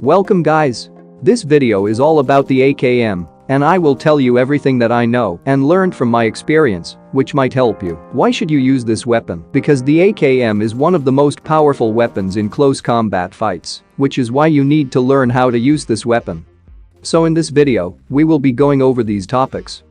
Welcome guys. This video is all about the AKM, and I will tell you everything that I know and learned from my experience, which might help you. Why should you use this weapon? Because the AKM is one of the most powerful weapons in close combat fights, which is why you need to learn how to use this weapon. So in this video, we will be going over these topics.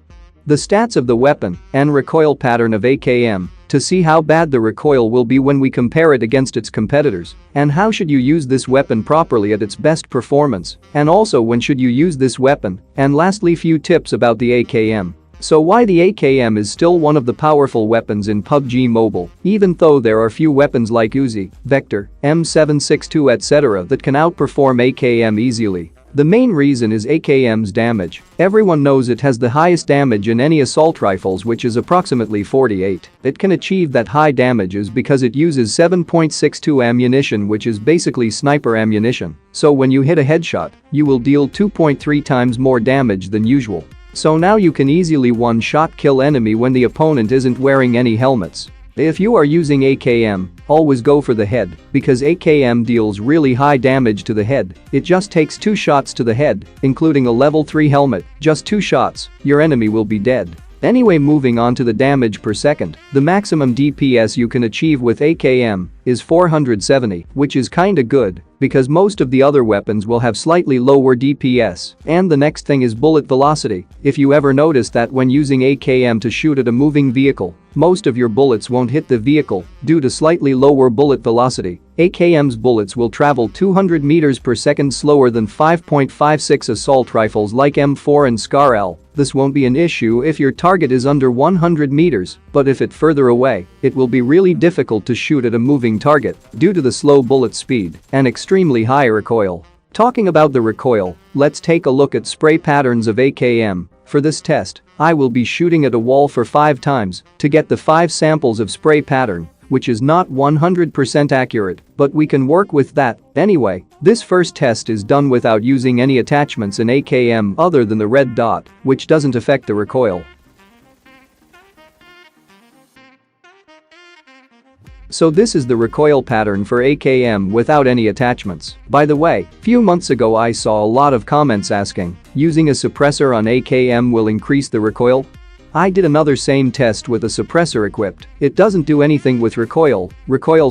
The stats of the weapon and recoil pattern of AKM to see how bad the recoil will be when we compare it against its competitors, and how should you use this weapon properly at its best performance, and also when should you use this weapon, and lastly few tips about the AKM. So why the AKM is still one of the powerful weapons in PUBG Mobile, even though there are few weapons like Uzi, Vector, M762 etc. that can outperform AKM easily. The main reason is AKM's damage. Everyone knows it has the highest damage in any assault rifles, which is approximately 48. It can achieve that high damages because it uses 7.62 ammunition, which is basically sniper ammunition. So when you hit a headshot, you will deal 2.3 times more damage than usual. So now you can easily one-shot kill enemy when the opponent isn't wearing any helmets. If you are using AKM, always go for the head, because AKM deals really high damage to the head. It just takes 2 shots to the head, including a level 3 helmet, just 2 shots, your enemy will be dead. Anyway, moving on to the damage per second, the maximum DPS you can achieve with AKM is 470, which is kinda good, because most of the other weapons will have slightly lower DPS. And the next thing is bullet velocity. If you ever notice that when using AKM to shoot at a moving vehicle, most of your bullets won't hit the vehicle due to slightly lower bullet velocity. AKM's bullets will travel 200 meters per second slower than 5.56 assault rifles like M4 and SCAR-L. This won't be an issue if your target is under 100 meters, but if it further away, it will be really difficult to shoot at a moving target due to the slow bullet speed and extremely high recoil. Talking about the recoil, let's take a look at spray patterns of AKM. For this test, I will be shooting at a wall for 5 times to get the 5 samples of spray pattern, which is not 100% accurate, but we can work with that. Anyway, this first test is done without using any attachments in AKM other than the red dot, which doesn't affect the recoil. So this is the recoil pattern for AKM without any attachments. By the way, few months ago I saw a lot of comments asking, using a suppressor on AKM will increase the recoil? I did another same test with a suppressor equipped. It doesn't do anything with recoil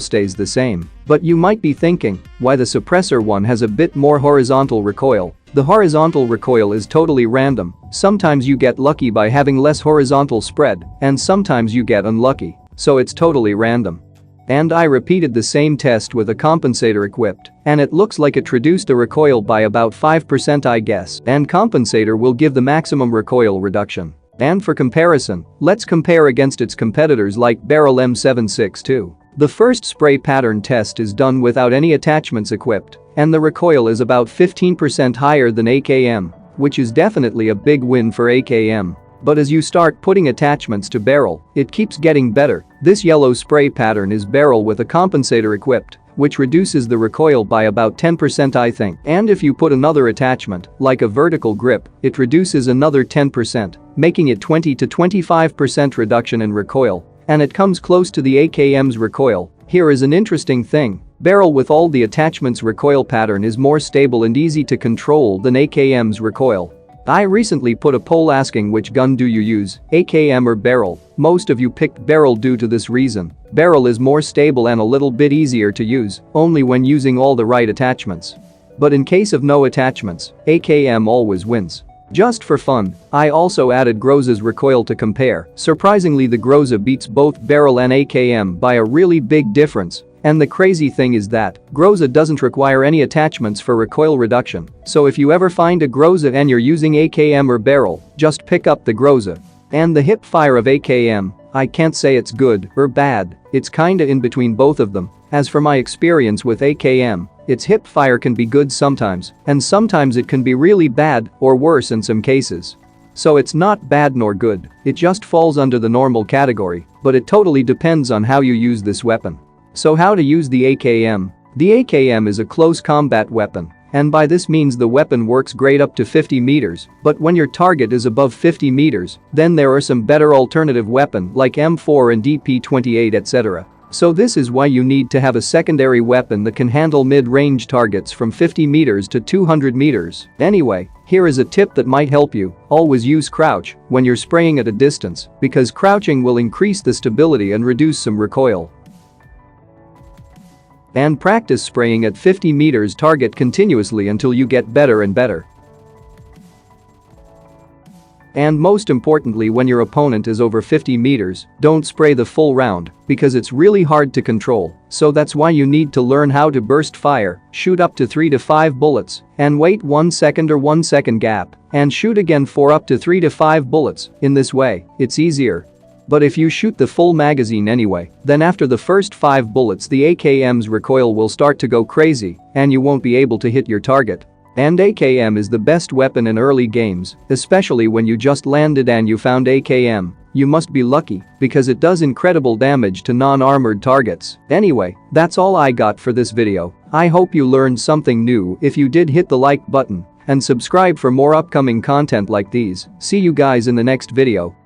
stays the same. But you might be thinking, why the suppressor one has a bit more horizontal recoil? The horizontal recoil is totally random. Sometimes you get lucky by having less horizontal spread, and sometimes you get unlucky. So it's totally random. And I repeated the same test with a compensator equipped, and it looks like it reduced the recoil by about 5% I guess, and compensator will give the maximum recoil reduction. And for comparison, let's compare against its competitors like Barrel M762. The first spray pattern test is done without any attachments equipped, and the recoil is about 15% higher than AKM, which is definitely a big win for AKM. But as you start putting attachments to Barrel, it keeps getting better. This yellow spray pattern is Barrel with a compensator equipped, which reduces the recoil by about 10% I think. And if you put another attachment, like a vertical grip, it reduces another 10%, making it 20 to 25% reduction in recoil. And it comes close to the AKM's recoil. Here is an interesting thing. Barrel with all the attachments recoil pattern is more stable and easy to control than AKM's recoil. I recently put a poll asking which gun do you use, AKM or Barrel. Most of you picked Barrel due to this reason. Barrel is more stable and a little bit easier to use, only when using all the right attachments. But in case of no attachments, AKM always wins. Just for fun, I also added Groza's recoil to compare. Surprisingly, the Groza beats both Barrel and AKM by a really big difference. And the crazy thing is that Groza doesn't require any attachments for recoil reduction. So if you ever find a Groza and you're using AKM or Barrel, just pick up the Groza. And the hip fire of AKM, I can't say it's good or bad, it's kinda in between both of them. As for my experience with AKM, its hip fire can be good sometimes, and sometimes it can be really bad or worse in some cases. So it's not bad nor good, it just falls under the normal category, but it totally depends on how you use this weapon. So how to use the AKM? The AKM is a close combat weapon, and by this means the weapon works great up to 50 meters, but when your target is above 50 meters, then there are some better alternative weapon like M4 and DP28 etc. So this is why you need to have a secondary weapon that can handle mid-range targets from 50 meters to 200 meters. Anyway, here is a tip that might help you. Always use crouch when you're spraying at a distance because crouching will increase the stability and reduce some recoil. And practice spraying at 50 meters target continuously until you get better and better. And most importantly, when your opponent is over 50 meters, don't spray the full round because it's really hard to control, so that's why you need to learn how to burst fire, shoot up to 3 to 5 bullets, and wait 1 second or 1 second gap, and shoot again for up to 3 to 5 bullets. In this way, it's easier. But if you shoot the full magazine anyway, then after the first 5 bullets the AKM's recoil will start to go crazy and you won't be able to hit your target. And AKM is the best weapon in early games, especially when you just landed and you found AKM. You must be lucky because it does incredible damage to non-armored targets. Anyway, that's all I got for this video. I hope you learned something new. If you did, hit the like button and subscribe for more upcoming content like these. See you guys in the next video.